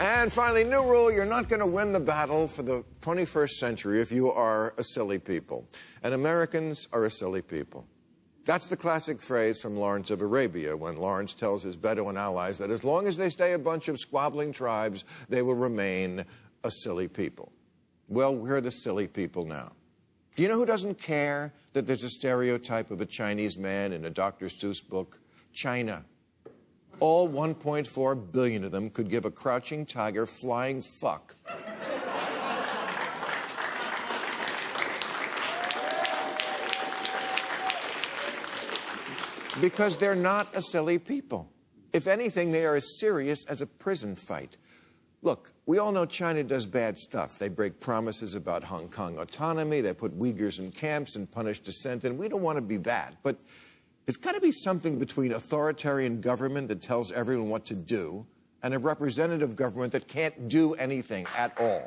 And finally, new rule, you're not going to win the battle for the 21st century if you are a silly people. And Americans are a silly people. That's the classic phrase from Lawrence of Arabia, when Lawrence tells his Bedouin allies that as long as they stay a bunch of squabbling tribes, they will remain a silly people. Well, we're the silly people now. Do you know who doesn't care that there's a stereotype of a Chinese man in a Dr. Seuss book? China. All 1.4 billion of them could give a crouching tiger flying fuck. Because they're not a silly people. If anything, they are as serious as a prison fight. Look, we all know China does bad stuff. They break promises about Hong Kong autonomy, they put Uyghurs in camps and punish dissent, and we don't want to be that. But it's got to be something between authoritarian government that tells everyone what to do and a representative government that can't do anything at all.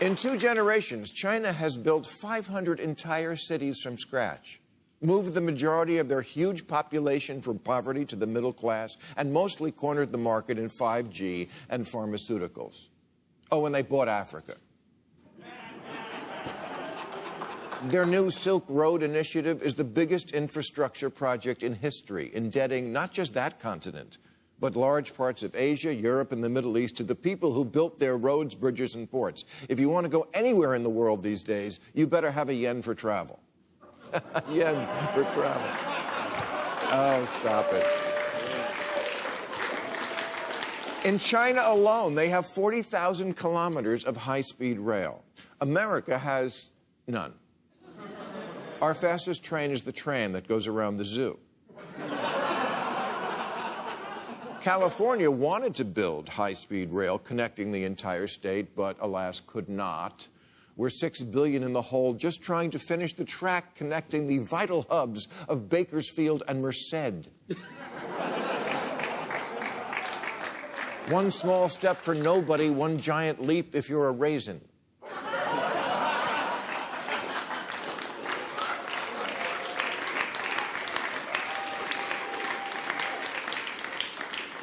In 2 generations, China has built 500 entire cities from scratch, moved the majority of their huge population from poverty to the middle class, and mostly cornered the market in 5G and pharmaceuticals. Oh, and they bought Africa. Their new Silk Road initiative is the biggest infrastructure project in history, indebting not just that continent, but large parts of Asia, Europe, and the Middle East to the people who built their roads, bridges, and ports. If you want to go anywhere in the world these days, you better have a yen for travel. Yen for travel. Oh, stop it. In China alone, they have 40,000 kilometers of high-speed rail. America has none. Our fastest train is the tram that goes around the zoo. California wanted to build high-speed rail connecting the entire state, but alas, could not. We're $6 billion in the hole just trying to finish the track connecting the vital hubs of Bakersfield and Merced. One small step for nobody, one giant leap if you're a raisin.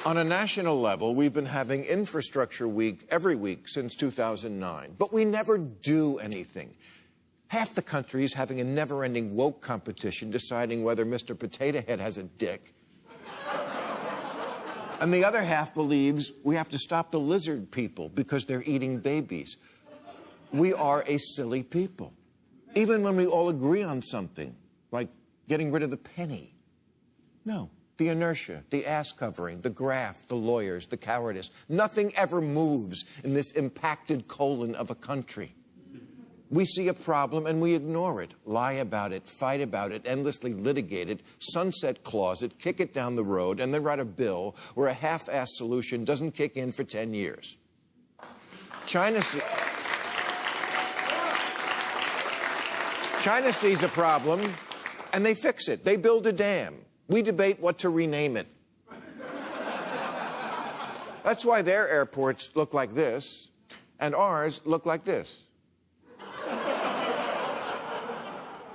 On a national level, we've been having Infrastructure Week every week since 2009, but we never do anything. Half the country is having a never-ending woke competition deciding whether Mr. Potato Head has a dick. And the other half believes we have to stop the lizard people because they're eating babies. We are a silly people, even when we all agree on something, like getting rid of the penny. No. The inertia, the ass covering, the graft, the lawyers, the cowardice. Nothing ever moves in this impacted colon of a country. We see a problem and we ignore it, lie about it, fight about it, endlessly litigate it, sunset clause it, kick it down the road, and then write a bill where a half-assed solution doesn't kick in for 10 years. China sees a problem and they fix it. They build a dam. We debate what to rename it. That's why their airports look like this, and ours look like this.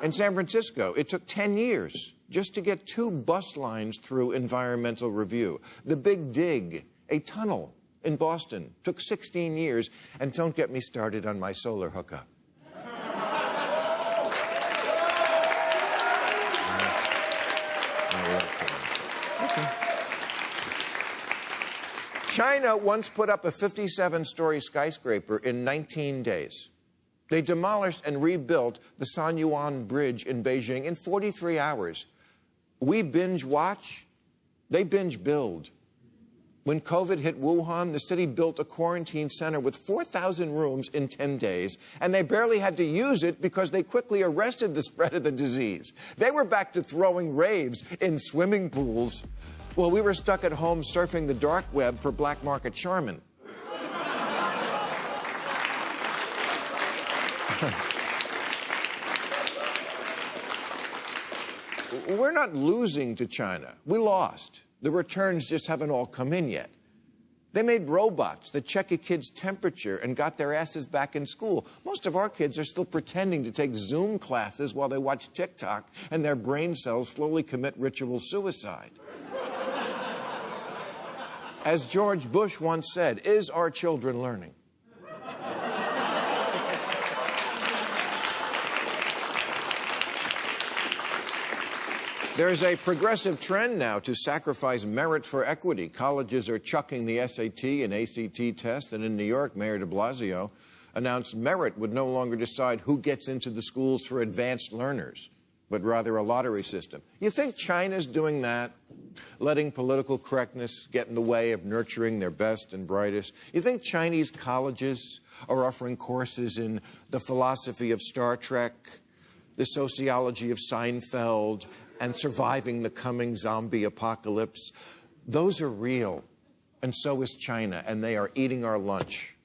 In San Francisco, it took 10 years just to get 2 bus lines through environmental review. The Big Dig, a tunnel in Boston, took 16 years, and don't get me started on my solar hookup. China once put up a 57-story skyscraper in 19 days. They demolished and rebuilt the Sanyuan Bridge in Beijing in 43 hours. We binge watch, they binge build. When COVID hit Wuhan, the city built a quarantine center with 4,000 rooms in 10 days, and they barely had to use it because they quickly arrested the spread of the disease. They were back to throwing raves in swimming pools. Well, we were stuck at home surfing the dark web for black market Charmin. We're not losing to China. We lost. The returns just haven't all come in yet. They made robots that check a kid's temperature and got their asses back in school. Most of our kids are still pretending to take Zoom classes while they watch TikTok, and their brain cells slowly commit ritual suicide. As George Bush once said, is our children learning? There's a progressive trend now to sacrifice merit for equity. Colleges are chucking the SAT and ACT test, and in New York, Mayor de Blasio announced merit would no longer decide who gets into the schools for advanced learners, but rather a lottery system. You think China's doing that, letting political correctness get in the way of nurturing their best and brightest? You think Chinese colleges are offering courses in the philosophy of Star Trek, the sociology of Seinfeld, and surviving the coming zombie apocalypse? Those are real, and so is China, and they are eating our lunch.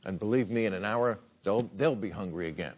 And believe me, in an hour, they'll be hungry again.